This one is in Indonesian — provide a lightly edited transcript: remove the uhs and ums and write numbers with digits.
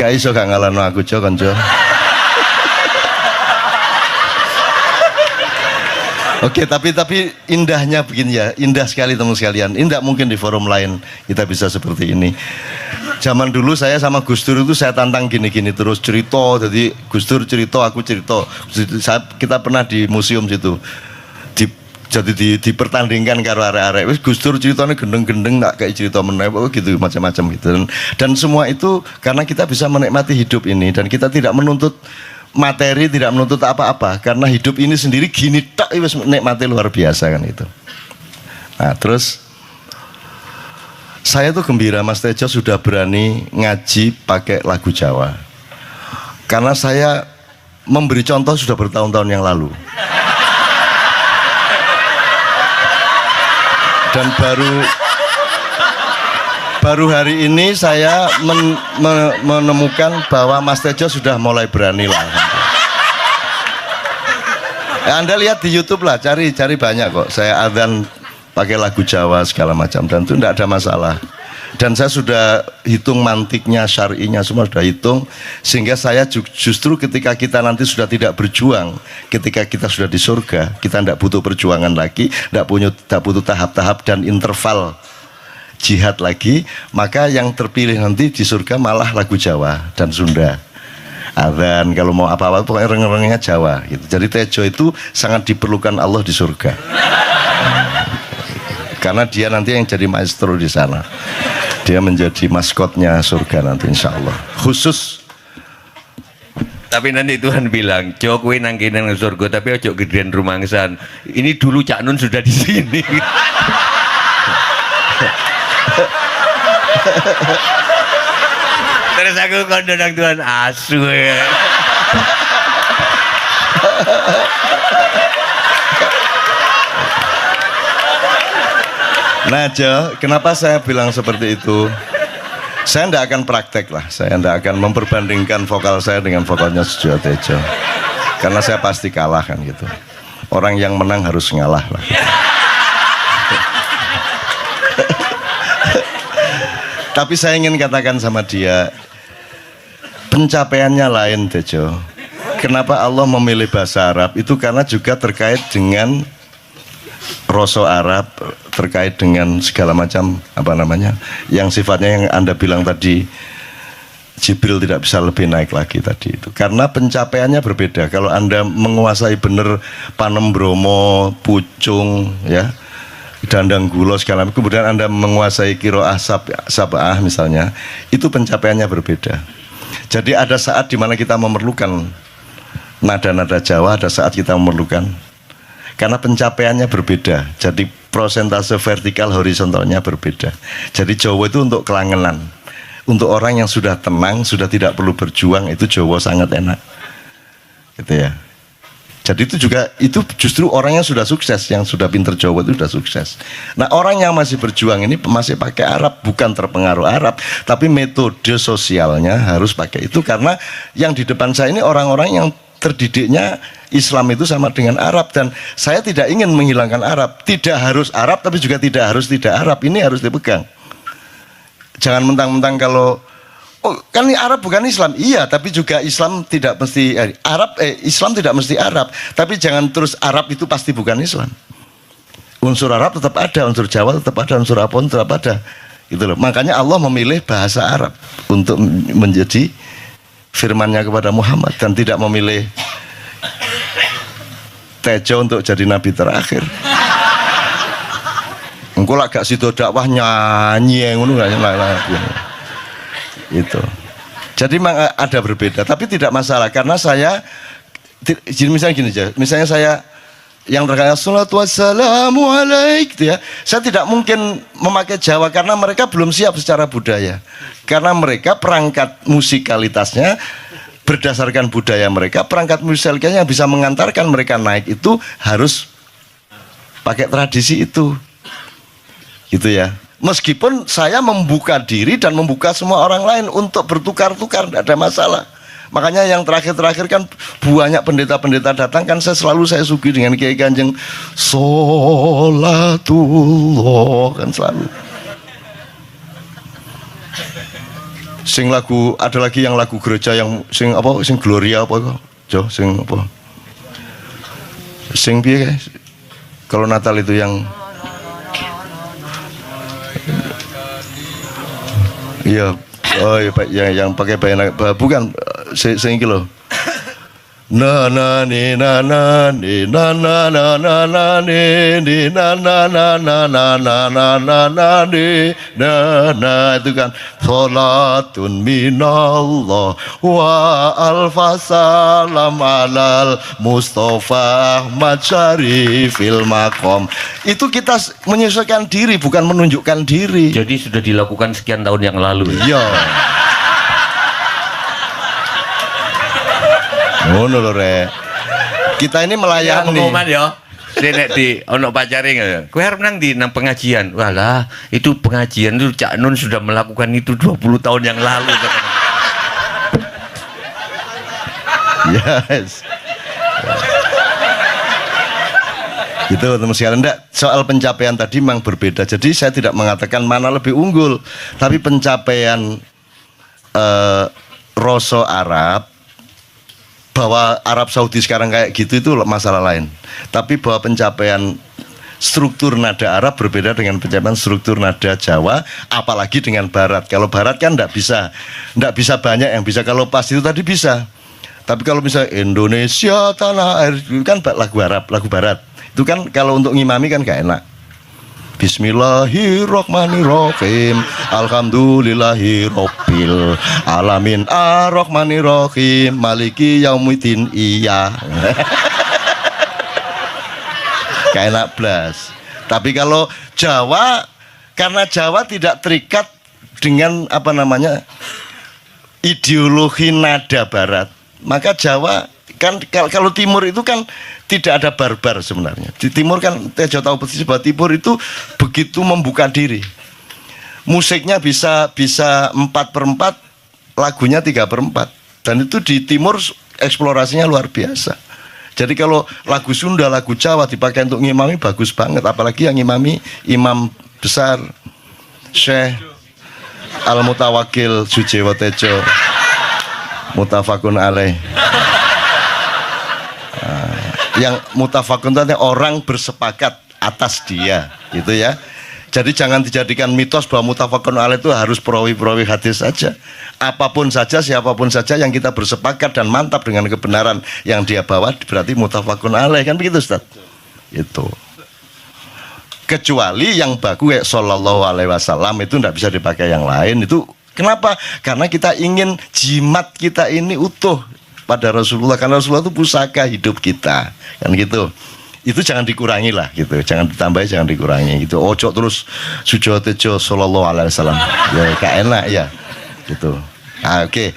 Gak iso gak ngalahno aku Jo konco. Oke, tapi indahnya begini ya, indah sekali teman sekalian. Indah mungkin di forum lain kita bisa seperti ini. Zaman dulu saya sama Gus Dur itu saya tantang gini-gini terus cerita, jadi Gus Dur cerita, aku cerita. Kita pernah di museum situ. Jadi dipertandingkan karo arek-arek. Wis Gus Dur ceritanya gendeng-gendeng nggak kayak cerita meneh gitu macam-macam gitu. Dan semua itu karena kita bisa menikmati hidup ini dan kita tidak menuntut materi, tidak menuntut apa-apa karena hidup ini sendiri gini tak wis nikmati luar biasa kan itu. Nah, terus saya tuh gembira Mas Tejo sudah berani ngaji pakai lagu Jawa. Karena saya memberi contoh sudah bertahun-tahun yang lalu. Dan baru hari ini saya menemukan bahwa Mas Tejo sudah mulai berani lah. Anda lihat di YouTube lah, cari banyak kok. Saya adzan pakai lagu Jawa segala macam dan itu tidak ada masalah. Dan saya sudah hitung mantiknya, syar'inya semua sudah hitung, sehingga saya justru ketika kita nanti sudah tidak berjuang, ketika kita sudah di surga, kita tidak butuh perjuangan lagi, tidak butuh tahap-tahap dan interval jihad lagi, maka yang terpilih nanti di surga malah lagu Jawa dan Sunda. Adzan kalau mau apa-apa pokoknya reng-rengnya Jawa gitu. Jadi Tejo itu sangat diperlukan Allah di surga. Karena dia nanti yang jadi maestro di sana. Dia menjadi maskotnya surga nanti insya Allah. Khusus. Tapi nanti Tuhan bilang, Jokowi nang kene nang surga tapi ojo gedean rumangsan. Ini dulu Cak Nun sudah di sini. Terus aku kondo nang Tuhan asu ya. Nah Jo, kenapa saya bilang seperti itu? Saya tidak akan praktek lah, saya tidak akan memperbandingkan vokal saya dengan vokalnya Sujiwo Tejo. Karena saya pasti kalah kan gitu. Orang yang menang harus ngalah lah. Tapi saya ingin katakan sama dia, pencapaiannya lain Tejo. Kenapa Allah memilih bahasa Arab? Itu karena juga terkait dengan rasa Arab, terkait dengan segala macam apa namanya yang sifatnya yang Anda bilang tadi, Jibril tidak bisa lebih naik lagi tadi itu karena pencapaiannya berbeda. Kalau Anda menguasai benar Panem Bromo, Pucung ya, Dandang Gulo segala macam, kemudian Anda menguasai Qiraah Sab'ah misalnya, itu pencapaiannya berbeda. Jadi ada saat dimana kita memerlukan nada-nada Jawa, ada saat kita memerlukan, karena pencapaiannya berbeda, jadi prosentase vertikal horizontalnya berbeda. Jadi Jawa itu untuk kelangenan, untuk orang yang sudah tenang, sudah tidak perlu berjuang, itu Jawa sangat enak gitu ya. Jadi itu juga, itu justru orang yang sudah sukses, yang sudah pinter Jawa itu sudah sukses. Nah orang yang masih berjuang ini masih pakai Arab, bukan terpengaruh Arab, tapi metode sosialnya harus pakai itu. Karena yang di depan saya ini orang-orang yang terdidiknya Islam itu sama dengan Arab, dan saya tidak ingin menghilangkan Arab. Tidak harus Arab tapi juga tidak harus tidak Arab, ini harus dipegang. Jangan mentang-mentang kalau oh kan ini Arab bukan Islam, iya, tapi juga Islam tidak mesti Islam tidak mesti Arab, tapi jangan terus Arab itu pasti bukan Islam. Unsur Arab tetap ada, unsur Jawa tetap ada, unsur apa tetap ada, gitu loh. Makanya Allah memilih bahasa Arab untuk menjadi firmannya kepada Muhammad dan tidak memilih Tejo untuk jadi nabi terakhir. Engkau lah gak sido dakwah nyanyi ngono gak itu. Jadi memang ada berbeda, tapi tidak masalah karena saya misalnya gini aja, misalnya saya yang terkait salatu wassalamu alaik gitu ya, saya tidak mungkin memakai Jawa karena mereka belum siap secara budaya, karena mereka perangkat musikalitasnya berdasarkan budaya mereka, perangkat musikalitasnya yang bisa mengantarkan mereka naik itu harus pakai tradisi itu gitu ya. Meskipun saya membuka diri dan membuka semua orang lain untuk bertukar-tukar, tidak ada masalah. Makanya yang terakhir-terakhir kan banyak pendeta-pendeta datang, kan saya sugi dengan Kiai Kanjeng Sholatullah, kan selalu Sing lagu ada lagi yang lagu gereja yang sing apa sing Gloria apa kok? Jo sing apa? Sing piye guys? Kalau Natal itu yang iya, oh iya, yang pakai bayana bukan sing iki lho. Na na ni na na ni na na na na na ni na na na na na na na na na ni na na itu kan salatun minallah wa alfasalam alal Mustafa Ahmad Syarifil Maqam. Itu kita menyesuaikan diri bukan menunjukkan diri. Jadi sudah dilakukan sekian tahun yang lalu. Iya. Ngono lho rek. Kita ini melayani. Pengumuman ya. Nek di ono pacare ya. Kowe arep nang ndi nang pengajian. Walah, itu pengajian itu Cak Nun sudah melakukan itu 20 tahun yang lalu. Yes. Gitu teman sekalian. Enggak, soal pencapaian tadi memang berbeda. Jadi saya tidak mengatakan mana lebih unggul, tapi pencapaian Roso Arab, bahwa Arab Saudi sekarang kayak gitu itu masalah lain. Tapi bahwa pencapaian struktur nada Arab berbeda dengan pencapaian struktur nada Jawa, apalagi dengan Barat. Kalau Barat kan enggak bisa banyak yang bisa. Kalau pas itu tadi bisa. Tapi kalau misalnya Indonesia tanah air itu kan lagu Arab, lagu Barat. Itu kan kalau untuk ngimami kan gak enak. Bismillahirrahmanirrahim. Alhamdulillahirabbil alamin arrahmanirrahim maliki yaumiddin iya. Kayak enak blas. Tapi kalau Jawa, karena Jawa tidak terikat dengan apa namanya ideologi nada Barat, maka Jawa kan kalau Timur itu kan tidak ada barbar sebenarnya. Di Timur kan Tejo tahu persis bahwa Timur itu begitu membuka diri. Musiknya bisa 4/4, lagunya 3/4. Dan itu di Timur eksplorasinya luar biasa. Jadi kalau lagu Sunda, lagu Jawa dipakai untuk ngimami bagus banget. Apalagi yang ngimami imam besar Syekh Al-Mutawakil Sujewo Tejo Mutafakun alaih. Yang mutafakun itu orang bersepakat atas dia, gitu ya. Jadi jangan dijadikan mitos bahwa mutafakun alaih itu harus perawi-perawi hadis saja. Apapun saja, siapapun saja yang kita bersepakat dan mantap dengan kebenaran yang dia bawa berarti mutafakun alaih, kan begitu Ustaz? Itu. Kecuali yang bagus sallallahu alaihi wasallam itu tidak bisa dipakai yang lain. Itu kenapa? Karena kita ingin jimat kita ini utuh pada Rasulullah, karena Rasulullah itu pusaka hidup kita, kan gitu. Itu jangan dikurangi lah gitu, jangan ditambah, jangan dikurangi gitu. Ojo terus Sujewo Tejo sallallahu alaihi wasallam, ya gak enak ya gitu. Oke.